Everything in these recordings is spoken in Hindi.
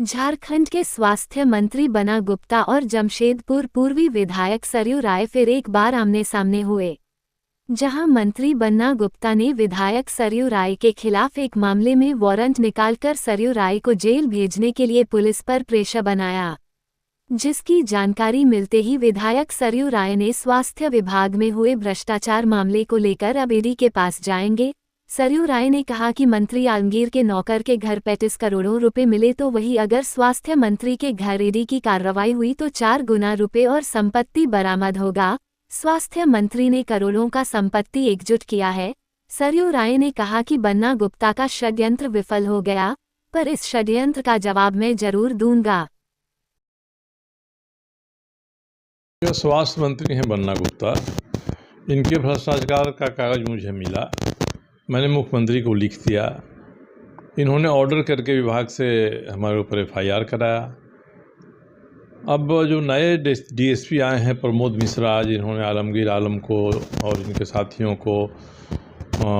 झारखंड के स्वास्थ्य मंत्री बन्ना गुप्ता और जमशेदपुर पूर्वी विधायक सरयू राय फिर एक बार आमने सामने हुए, जहां मंत्री बन्ना गुप्ता ने विधायक सरयू राय के खिलाफ एक मामले में वारंट निकालकर सरयू राय को जेल भेजने के लिए पुलिस पर प्रेशर बनाया, जिसकी जानकारी मिलते ही विधायक सरयू राय ने स्वास्थ्य विभाग में हुए भ्रष्टाचार मामले को लेकर अब ईडी के पास जाएंगे। सरयू राय ने कहा कि मंत्री आलमगीर के नौकर के घर 35 करोड़ रुपए मिले, तो वही अगर स्वास्थ्य मंत्री के घर ईडी की कार्रवाई हुई तो 4 गुना रुपए और संपत्ति बरामद होगा। स्वास्थ्य मंत्री ने करोड़ों का संपत्ति एकजुट किया है। सरयू राय ने कहा कि बन्ना गुप्ता का षड्यंत्र विफल हो गया, पर इस षड्यंत्र का जवाब मैं जरूर दूंगा। स्वास्थ्य मंत्री हैं बन्ना गुप्ता, इनके भ्रष्टाचार का कागज़ मुझे मिला, मैंने मुख्यमंत्री को लिख दिया। इन्होंने ऑर्डर करके विभाग से हमारे ऊपर FIR कराया। अब जो नए DSP आए हैं प्रमोद मिश्रा, जिन्होंने आलमगीर आलम को और इनके साथियों को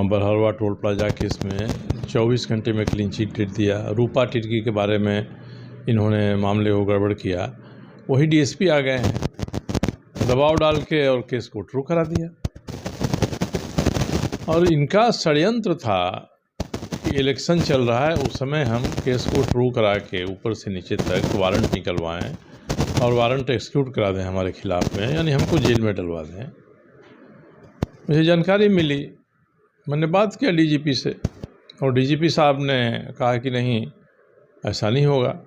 बरहरवा टोल प्लाजा केस में 24 घंटे में क्लीन चिट दे दिया। रूपा टिर्की के बारे में इन्होंने मामले को गड़बड़ किया, वही DSP आ गए हैं, दबाव डाल के और केस को ट्रू करा दिया। और इनका षड्यंत्र था कि इलेक्शन चल रहा है, उस समय हम केस को ट्रू करा के ऊपर से नीचे तक वारंट निकलवाएं और वारंट एक्सिक्यूट करा दें हमारे खिलाफ में, यानी हमको जेल में डलवा दें। मुझे जानकारी मिली, मैंने बात किया DGP से और DGP साहब ने कहा कि नहीं, ऐसा नहीं होगा।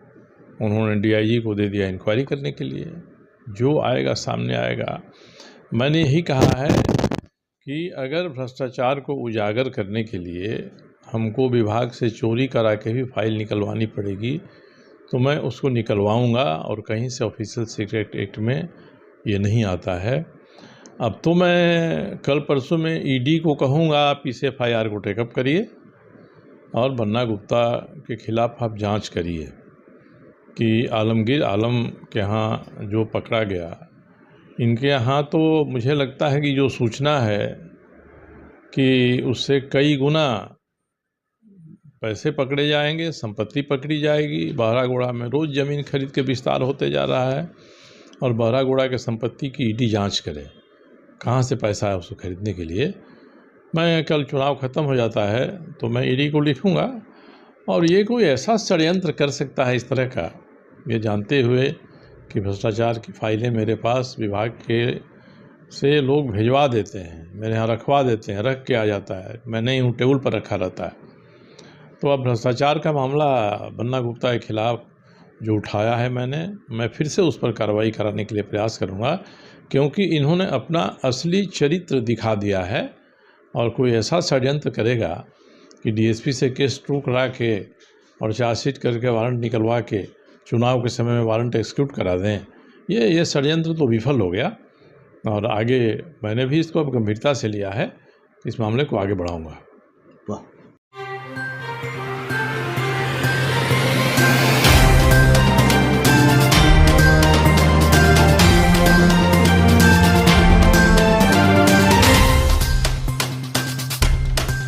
उन्होंने DIG को दे दिया इंक्वायरी करने के लिए, जो आएगा सामने आएगा। मैंने यही कहा है कि अगर भ्रष्टाचार को उजागर करने के लिए हमको विभाग से चोरी करा के भी फाइल निकलवानी पड़ेगी तो मैं उसको निकलवाऊंगा, और कहीं से ऑफिशियल सीक्रेट एक्ट में ये नहीं आता है। अब तो मैं कल परसों में ED को कहूँगा, आप इस FIR को टेकअप करिए और बन्ना गुप्ता के खिलाफ आप जांच करिए कि आलमगीर आलम के यहाँ जो पकड़ा गया, इनके यहाँ तो मुझे लगता है कि जो सूचना है कि उससे कई गुना पैसे पकड़े जाएंगे, संपत्ति पकड़ी जाएगी। बहरागोड़ा में रोज़ ज़मीन खरीद के विस्तार होते जा रहा है, और बहरागोड़ा के संपत्ति की ED जांच करे, कहाँ से पैसा है उसको खरीदने के लिए। मैं कल चुनाव ख़त्म हो जाता है तो मैं ED को लिखूँगा, और ये कोई ऐसा षड्यंत्र कर सकता है इस तरह का, ये जानते हुए कि भ्रष्टाचार की फाइलें मेरे पास विभाग के से लोग भिजवा देते हैं, मेरे यहाँ रखवा देते हैं, रख के आ जाता है, मैं नहीं हूँ, टेबल पर रखा रहता है। तो अब भ्रष्टाचार का मामला बन्ना गुप्ता के खिलाफ जो उठाया है मैं फिर से उस पर कार्रवाई कराने के लिए प्रयास करूँगा, क्योंकि इन्होंने अपना असली चरित्र दिखा दिया है। और कोई ऐसा षड्यंत्र करेगा कि DSP से केस ट्रू करा के और चार्जशीट करके वारंट निकलवा के चुनाव के समय में वारंट एक्सिक्यूट करा दें, ये षड्यंत्र तो विफल हो गया। और आगे मैंने भी इसको अब गंभीरता से लिया है, इस मामले को आगे बढ़ाऊंगा।